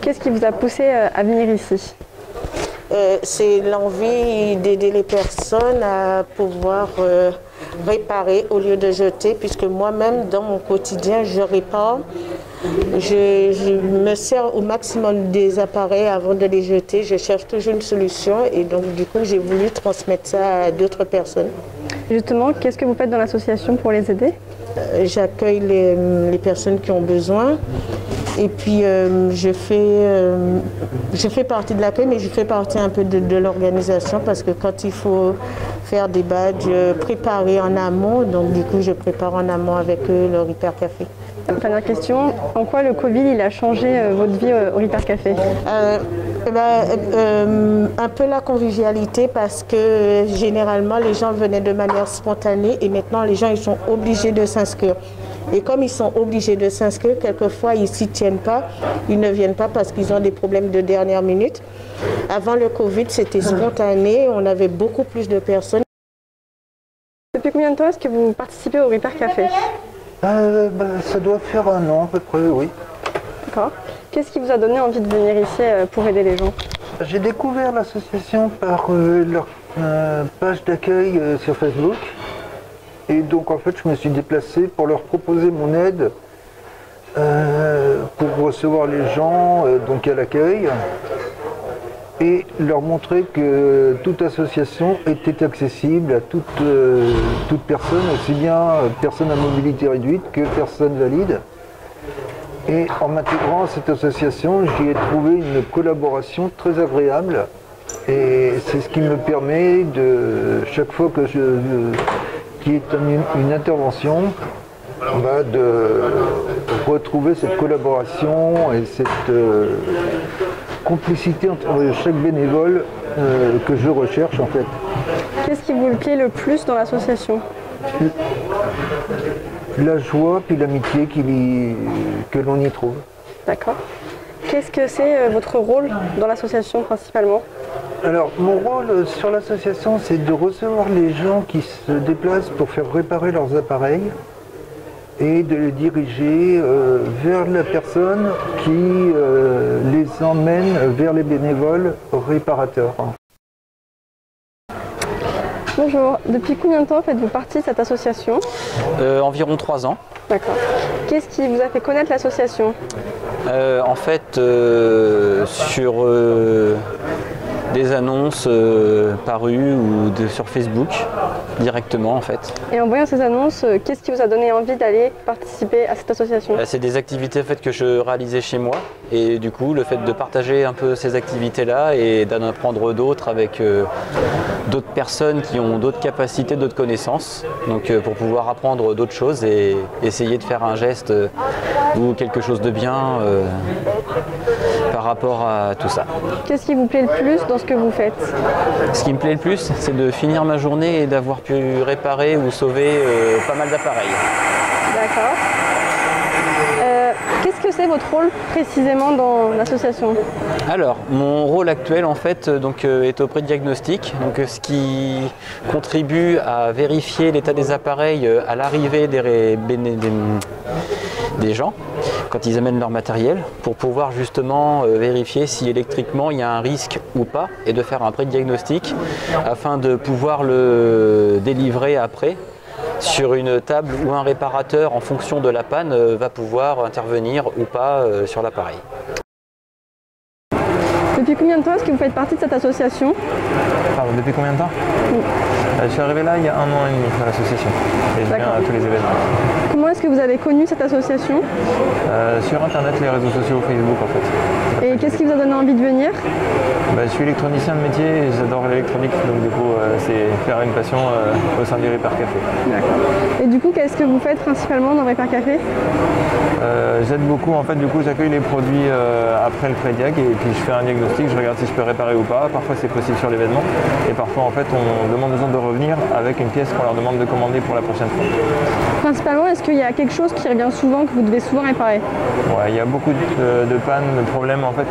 Qu'est-ce qui vous a poussé à venir ici? C'est l'envie d'aider les personnes à pouvoir réparer au lieu de jeter, puisque moi-même, dans mon quotidien, je répare. Je me sers au maximum des appareils avant de les jeter. Je cherche toujours une solution et donc du coup, j'ai voulu transmettre ça à d'autres personnes. Justement, qu'est-ce que vous faites dans l'association pour les aider? J'accueille les personnes qui ont besoin. Et puis je fais partie de l'accueil, mais je fais partie un peu de l'organisation parce que quand il faut faire des badges, préparer en amont, donc du coup je prépare en amont avec eux le Repair Café. Dernière question, en quoi le Covid il a changé votre vie au Repair Café? Un peu la convivialité parce que généralement les gens venaient de manière spontanée et maintenant les gens ils sont obligés de s'inscrire. Et comme ils sont obligés de s'inscrire, quelquefois ils ne s'y tiennent pas, ils ne viennent pas parce qu'ils ont des problèmes de dernière minute. Avant le Covid, c'était spontané, on avait beaucoup plus de personnes. Depuis combien de temps est-ce que vous participez au Repair Café? Ça doit faire 1 an à peu près, oui. D'accord. Qu'est-ce qui vous a donné envie de venir ici pour aider les gens? J'ai découvert l'association par leur page d'accueil sur Facebook. Et donc en fait je me suis déplacé pour leur proposer mon aide pour recevoir les gens donc à l'accueil et leur montrer que toute association était accessible à toute personne, aussi bien personne à mobilité réduite que personne valide. Et en m'intégrant à cette association, j'y ai trouvé une collaboration très agréable et c'est ce qui me permet de, chaque fois que qui est une intervention, de retrouver cette collaboration et cette complicité entre chaque bénévole que je recherche en fait. Qu'est-ce qui vous plaît le plus dans l'association? La joie puis l'amitié que l'on y trouve. D'accord. Qu'est-ce que c'est votre rôle dans l'association principalement? Alors, mon rôle sur l'association, c'est de recevoir les gens qui se déplacent pour faire réparer leurs appareils et de les diriger vers la personne qui les emmène vers les bénévoles réparateurs. Bonjour, depuis combien de temps faites-vous partie de cette association? Environ 3 ans. D'accord. Qu'est-ce qui vous a fait connaître l'association? En fait, sur des annonces parues ou sur Facebook directement en fait. Et en voyant ces annonces, qu'est-ce qui vous a donné envie d'aller participer à cette association? C'est des activités en fait, que je réalisais chez moi et du coup le fait de partager un peu ces activités-là et d'en apprendre d'autres avec d'autres personnes qui ont d'autres capacités, d'autres connaissances, donc pour pouvoir apprendre d'autres choses et essayer de faire un geste ou quelque chose de bien par rapport à tout ça. Qu'est-ce qui vous plaît le plus dans ce que vous faites? Ce qui me plaît le plus, c'est de finir ma journée et d'avoir pu réparer ou sauver pas mal d'appareils. D'accord. Qu'est-ce que c'est votre rôle précisément dans l'association? Alors, mon rôle actuel en fait est au pré-diagnostic, ce qui contribue à vérifier l'état des appareils à l'arrivée des gens quand ils amènent leur matériel pour pouvoir justement vérifier si électriquement il y a un risque ou pas et de faire un pré-diagnostic afin de pouvoir le délivrer après sur une table où un réparateur en fonction de la panne va pouvoir intervenir ou pas sur l'appareil. Depuis combien de temps est-ce que vous faites partie de cette association? Pardon, depuis combien de temps? Oui. Je suis arrivé là il y a 1 an et demi dans l'association et je viens à tous les événements. Comment est-ce que vous avez connu cette association? Sur internet, les réseaux sociaux, Facebook en fait. Et qu'est-ce qui vous a donné envie de venir? Je suis électronicien de métier et j'adore l'électronique, donc du coup c'est faire une passion au sein du Repair Café. D'accord. Et du coup, qu'est-ce que vous faites principalement dans Repair Café? J'aide beaucoup, en fait du coup j'accueille les produits après le pré-diag et puis je fais un diagnostic, je regarde si je peux réparer ou pas. Parfois c'est possible sur l'événement et parfois en fait on demande aux gens de revenir avec une pièce qu'on leur demande de commander pour la prochaine fois. Principalement, est-ce qu'il y a quelque chose qui revient souvent, que vous devez souvent réparer? Ouais, il y a beaucoup de pannes, de problèmes en fait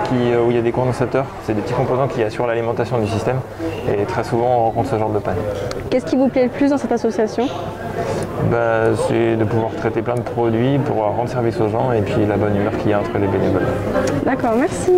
où il y a des condensateurs, c'est des petits composants qui assurent l'alimentation du système et très souvent on rencontre ce genre de panne. Qu'est-ce qui vous plaît le plus dans cette association? C'est de pouvoir traiter plein de produits pour rendre service aux gens et puis la bonne humeur qu'il y a entre les bénévoles. D'accord, merci.